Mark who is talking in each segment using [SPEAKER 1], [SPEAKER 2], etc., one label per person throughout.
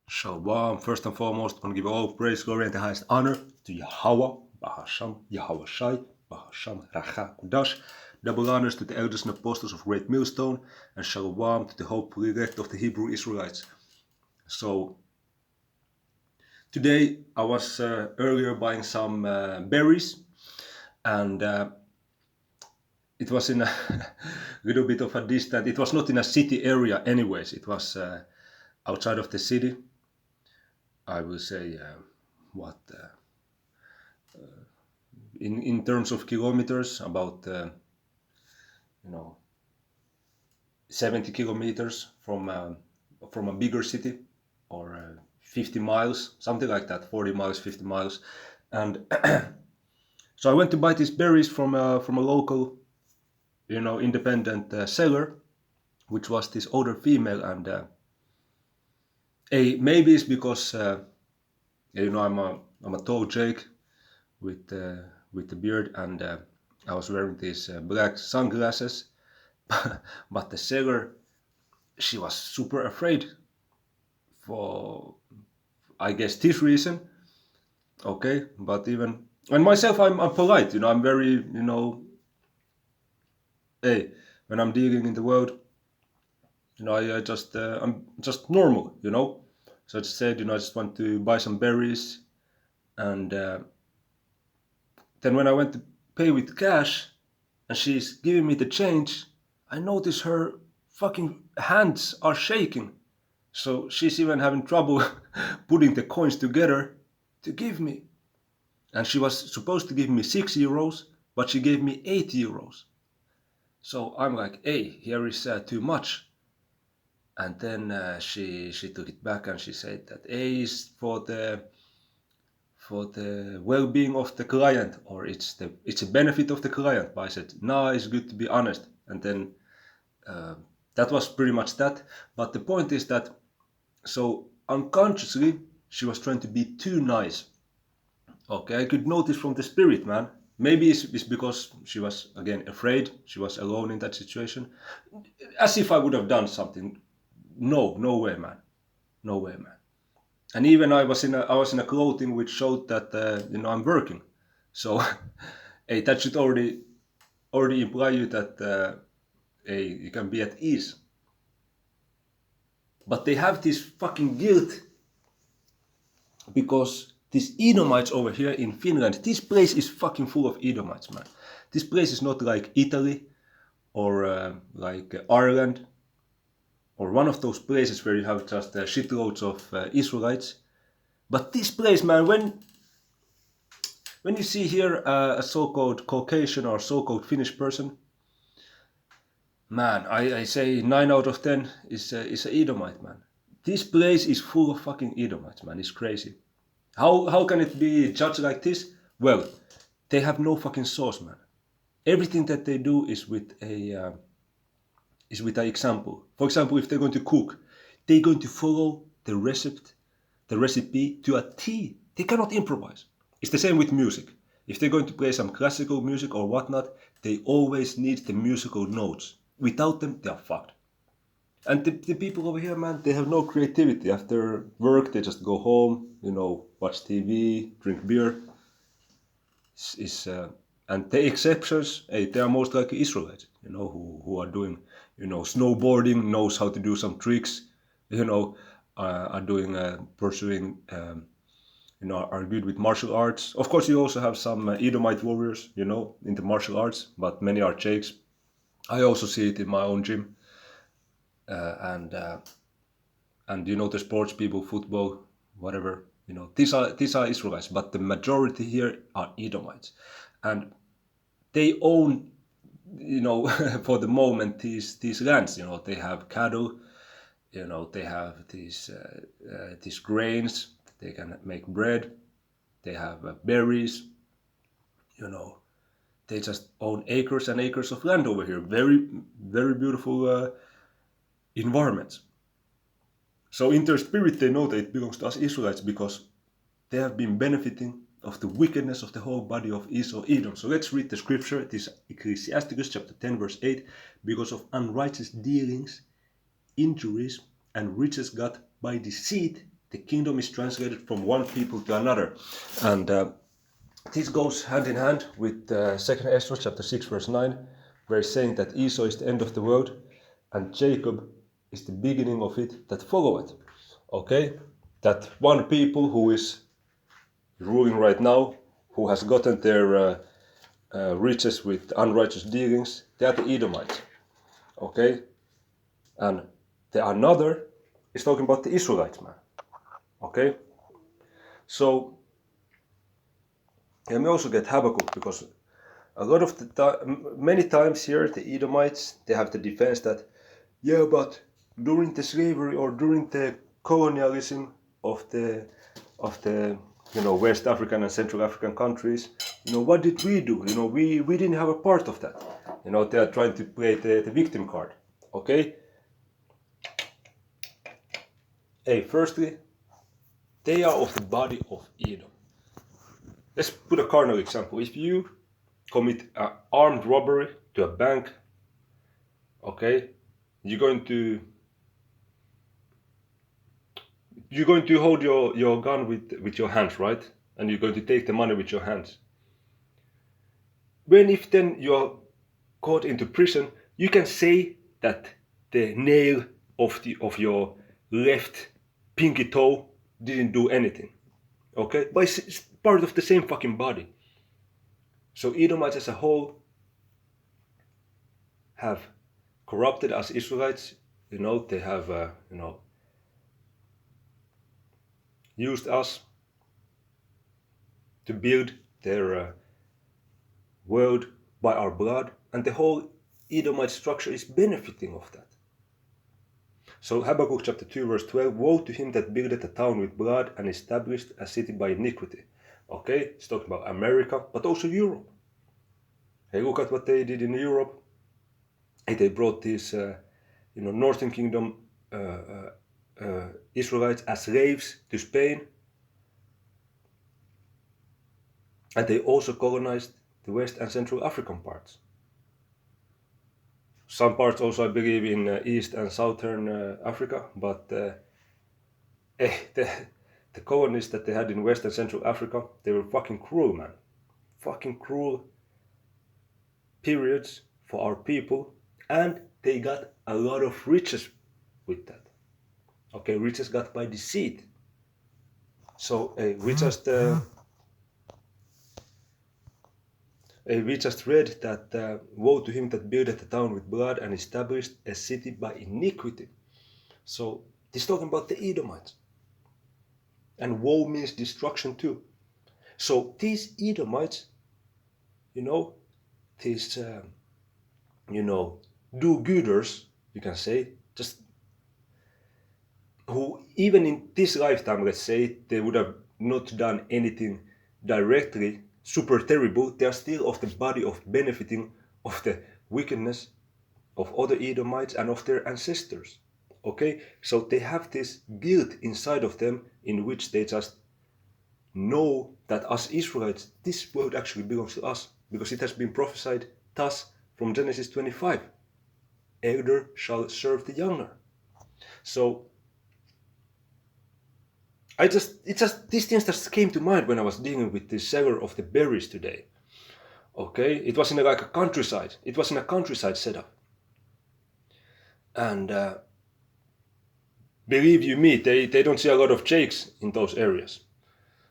[SPEAKER 1] Shalom. First and foremost, I want to give all praise, glory, and the highest honor to Yahweh, Bahasham, Yahweh Shai, Bahasham, Racha, Kudash. Double honors to the elders and apostles of Great Millstone, and Shalom to the hopeful elect of the Hebrew Israelites. So, today I was earlier buying some berries, and it was in a little bit of a distance. It was not in a city area, anyways. It was outside of the city. I will say what in terms of kilometers, about 70 kilometers from a bigger city, or 50 miles, something like that, 40 miles, 50 miles, and so I went to buy these berries from a local, independent seller, which was this older female, and maybe it's because I'm a tall Jake with the beard, and I was wearing these black sunglasses, but the seller, she was super afraid for, I guess, this reason. Okay, but even and myself, I'm polite. I'm very, hey, when I'm dealing in the world, I just I'm just normal. So I just said, I just want to buy some berries, and then when I went to pay with cash, and she's giving me the change, I notice her fucking hands are shaking. So she's even having trouble putting the coins together to give me. And she was supposed to give me 6 euros, but she gave me 8 euros. So I'm like, hey, here is too much. And then she took it back, and she said that A is for the well-being of the client, or it's a benefit of the client. But I said, no, it's good to be honest. And then that was pretty much that. But the point is that, so unconsciously, she was trying to be too nice. Okay, I could notice from the spirit, man. Maybe it's because she was, again, afraid. She was alone in that situation. As if I would have done something. No way, man. No way, man. And even I was in a clothing which showed that I'm working. So, hey, that should already imply you that hey, you can be at ease. But they have this fucking guilt because these Edomites over here in Finland, this place is fucking full of Edomites, man. This place is not like Italy or like Ireland, or one of those places where you have just shitloads of Israelites. But this place, man, when you see here a so-called Caucasian or so-called Finnish person, man, I say 9 out of 10 is a Edomite, man. This place is full of fucking Edomites, man. It's crazy. How can it be judged like this? Well, they have no fucking source, man. Everything that they do is with an example. For example, if they're going to cook, they're going to follow the recipe to a T. They cannot improvise. It's the same with music. If they're going to play some classical music or whatnot, they always need the musical notes. Without them, they are fucked. And the people over here, man, they have no creativity. After work, they just go home, watch TV, drink beer. And the exceptions, hey, they are most likely Israelites, who are doing, snowboarding, knows how to do some tricks, are doing, pursuing, are good with martial arts. Of course, you also have some Edomite warriors, in the martial arts, but many are Jakes. I also see it in my own gym. And the sports people, football, whatever, these are Israelites, but the majority here are Edomites, and they own, for the moment, these lands. They have cattle, they have these grains, they can make bread, they have berries, they just own acres and acres of land over here. Very, very beautiful environments. So in their spirit, they know that it belongs to us Israelites because they have been benefiting of the wickedness of the whole body of Esau, Edom. So let's read the scripture. It is Ecclesiasticus chapter 10, verse 8. Because of unrighteous dealings, injuries, and riches got by deceit, the kingdom is translated from one people to another. And this goes hand in hand with 2nd Ezra chapter 6 verse 9, where it's saying that Esau is the end of the world and Jacob is the beginning of it that followeth. Okay? That one people who is ruling right now, who has gotten their riches with unrighteous dealings, they are the Edomites. Okay? And the another is talking about the Israelites, man. Okay? So, and we also get Habakkuk, because a lot of the many times here, the Edomites, they have the defense that, yeah, but during the slavery or during the colonialism of the West African and Central African countries, what did we do? We didn't have a part of that. They are trying to play the victim card. Okay? Hey, firstly, they are of the body of Edom. Let's put a carnal example. If you commit an armed robbery to a bank, okay, you're going to hold your gun with your hands, right? And you're going to take the money with your hands. If then you're caught into prison, you can say that the nail of your left pinky toe didn't do anything. Okay? But it's part of the same fucking body. So Edomites as a whole have corrupted us Israelites. They have used us to build their world by our blood, and the whole Edomite structure is benefiting of that. So Habakkuk chapter 2 verse 12, woe to him that buildeth a town with blood and established a city by iniquity. Okay, it's talking about America, but also Europe. Hey, look at what they did in Europe. Hey, they brought these, Northern Kingdom Israelites as slaves to Spain. And they also colonized the West and Central African parts. Some parts also, I believe, in East and Southern Africa, but the colonies that they had in West and Central Africa, they were fucking cruel, man. Fucking cruel periods for our people, and they got a lot of riches with that. Okay, riches got by deceit. So we just read that woe to him that buildeth a town with blood and established a city by iniquity. So he's talking about the Edomites. And woe means destruction too. So these Edomites, these do-gooders, you can say, just who even in this lifetime, let's say, they would have not done anything directly super terrible, they are still of the body of benefiting of the wickedness of other Edomites and of their ancestors. Okay, so they have this guilt inside of them in which they just know that us Israelites, this world actually belongs to us, because it has been prophesied thus from Genesis 25. Elder shall serve the younger. So these things just came to mind when I was dealing with the seller of the berries today. Okay, it was in a countryside. It was in a countryside setup. And believe you me, they don't see a lot of Jakes in those areas.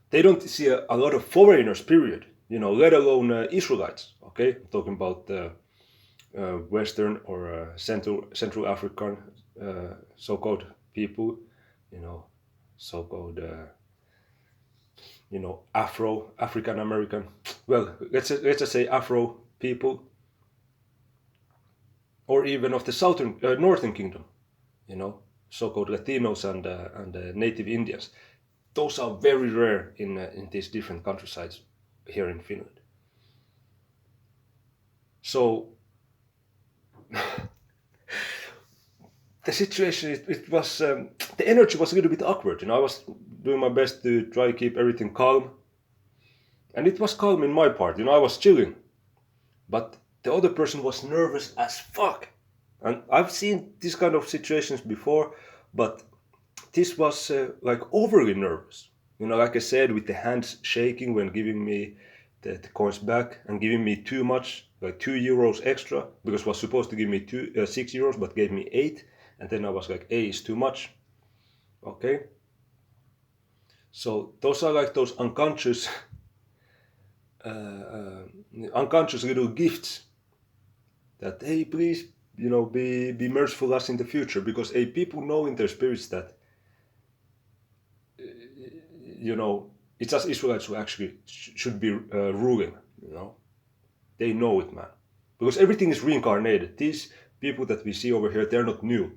[SPEAKER 1] They don't see a lot of foreigners, period. Let alone Israelites. Okay, I'm talking about Western or Central African so-called people. So-called African American. Well, let's just say Afro people, or even of the Northern Kingdom. So-called Latinos and native Indians. Those are very rare in these different countrysides here in Finland. So the situation, it was the energy was a little bit awkward. I was doing my best to try to keep everything calm, and it was calm in my part. I was chilling, but the other person was nervous as fuck. And I've seen these kind of situations before, but this was like overly nervous. Like I said, with the hands shaking when giving me the coins back and giving me too much, like €2 extra, because was supposed to give me €6, but gave me 8, and then I was like, 8 is too much. Okay. So those are like those unconscious, unconscious little gifts that, hey, please, be merciful us in the future, because people know in their spirits that it's us Israelites who actually should be ruling. They know it, man, because everything is reincarnated. These people that we see over here, they're not new,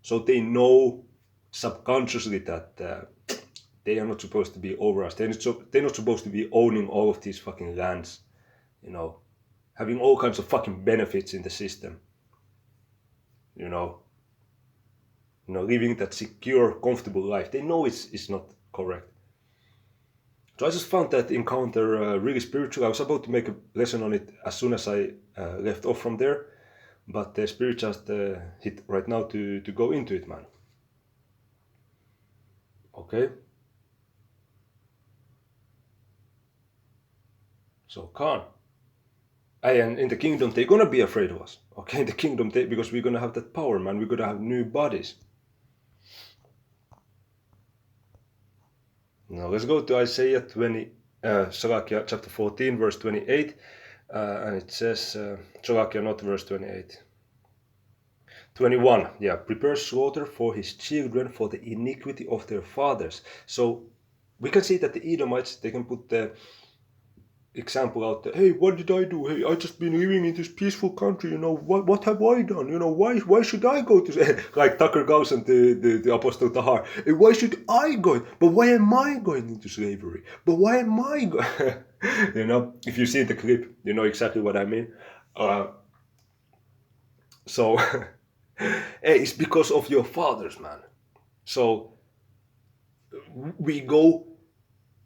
[SPEAKER 1] so they know subconsciously that they are not supposed to be over us. They're not supposed to be owning all of these fucking lands, having all kinds of fucking benefits in the system. Living that secure, comfortable life. They know it's not correct. So I just found that encounter really spiritual. I was about to make a lesson on it as soon as I left off from there, but the spirit just hit right now to go into it, man. Okay. So Khan. And in the kingdom, they're gonna be afraid of us. Okay, in the kingdom, because we're gonna have that power, man. We're gonna have new bodies. Now let's go to Isaiah Salakia chapter 14, verse 28, and it says, Salakia, not verse 28. 21, yeah, prepare slaughter for his children for the iniquity of their fathers. So we can see that the Edomites, they can put the example out there. Hey, what did I do? Hey, I just been living in this peaceful country. What have I done? Why should I go to like Tucker Carlson, the Apostle Tahar? Hey, why should I go? But why am I going into slavery? But why am I going? If you see the clip, you know exactly what I mean. So hey, it's because of your fathers, man. So we go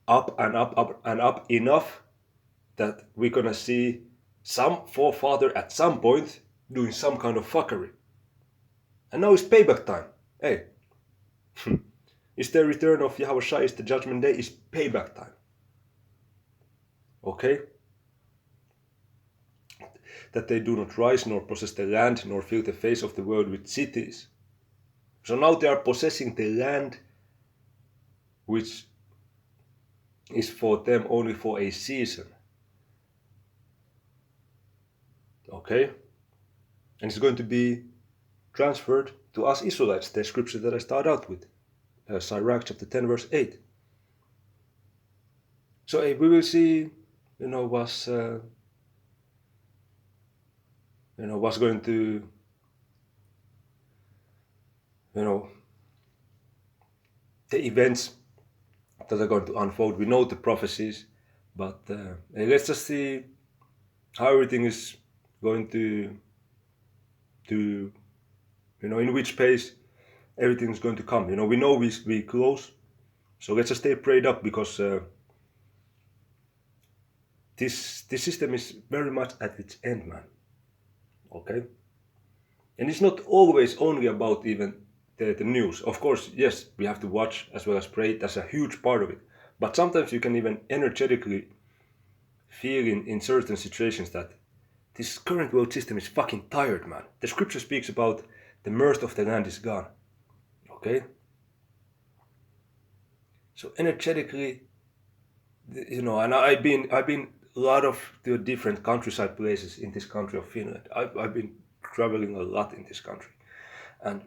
[SPEAKER 1] up and up, up and up enough that we're gonna see some forefather at some point doing some kind of fuckery. And now it's payback time. Hey, it's the return of Yahweh Shai, it's the judgment day, it's payback time. Okay? That they do not rise nor possess the land nor fill the face of the world with cities. So now they are possessing the land which is for them only for a season. Okay? And it's going to be transferred to us Israelites, the scripture that I start out with. Sirach chapter 10 verse 8. So we will see, what's going to, the events that are going to unfold. We know the prophecies, but let's just see how everything is going to in which pace everything is going to come. We know we close, so let's just stay prayed up, because this system is very much at its end, man. Okay, and it's not always only about even the news. Of course, yes, we have to watch as well as pray. That's a huge part of it. But sometimes you can even energetically feel in certain situations that this current world system is fucking tired, man. The scripture speaks about the mirth of the land is gone. Okay? So energetically, and I've been a lot of the different countryside places in this country of Finland. I've been traveling a lot in this country. And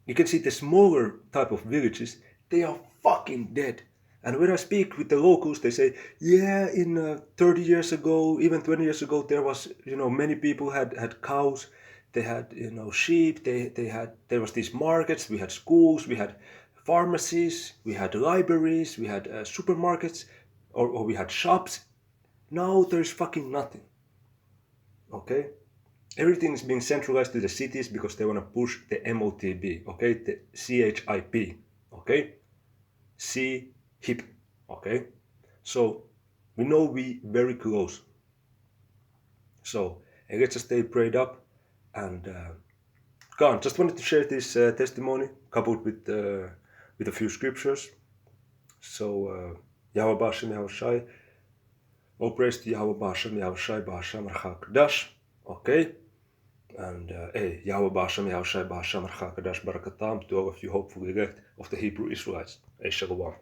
[SPEAKER 1] you can see the smaller type of villages, they are fucking dead. And when I speak with the locals, they say, yeah, in 30 years ago, even 20 years ago, there was, many people had cows, they had, sheep, there was these markets, we had schools, we had pharmacies, we had libraries, we had supermarkets, or we had shops. Now there's fucking nothing. Okay? Everything is being centralized to the cities because they want to push the MOTB, okay? The CHIP, okay? C-HIP, okay? So we know we very close. So let's just stay prayed up. And just wanted to share this testimony coupled with with a few scriptures. So, Yahweh Bashem Yahweh Shai. All praise to Yahweh Bashem Yahweh Shai Bashem Rachakadash. Okay. And hey, Yahweh Bashem Yahweh Shai Bashem Rachakadash Barakatam to all of you hopefully elect of the Hebrew Israelites. Hey, Shalom.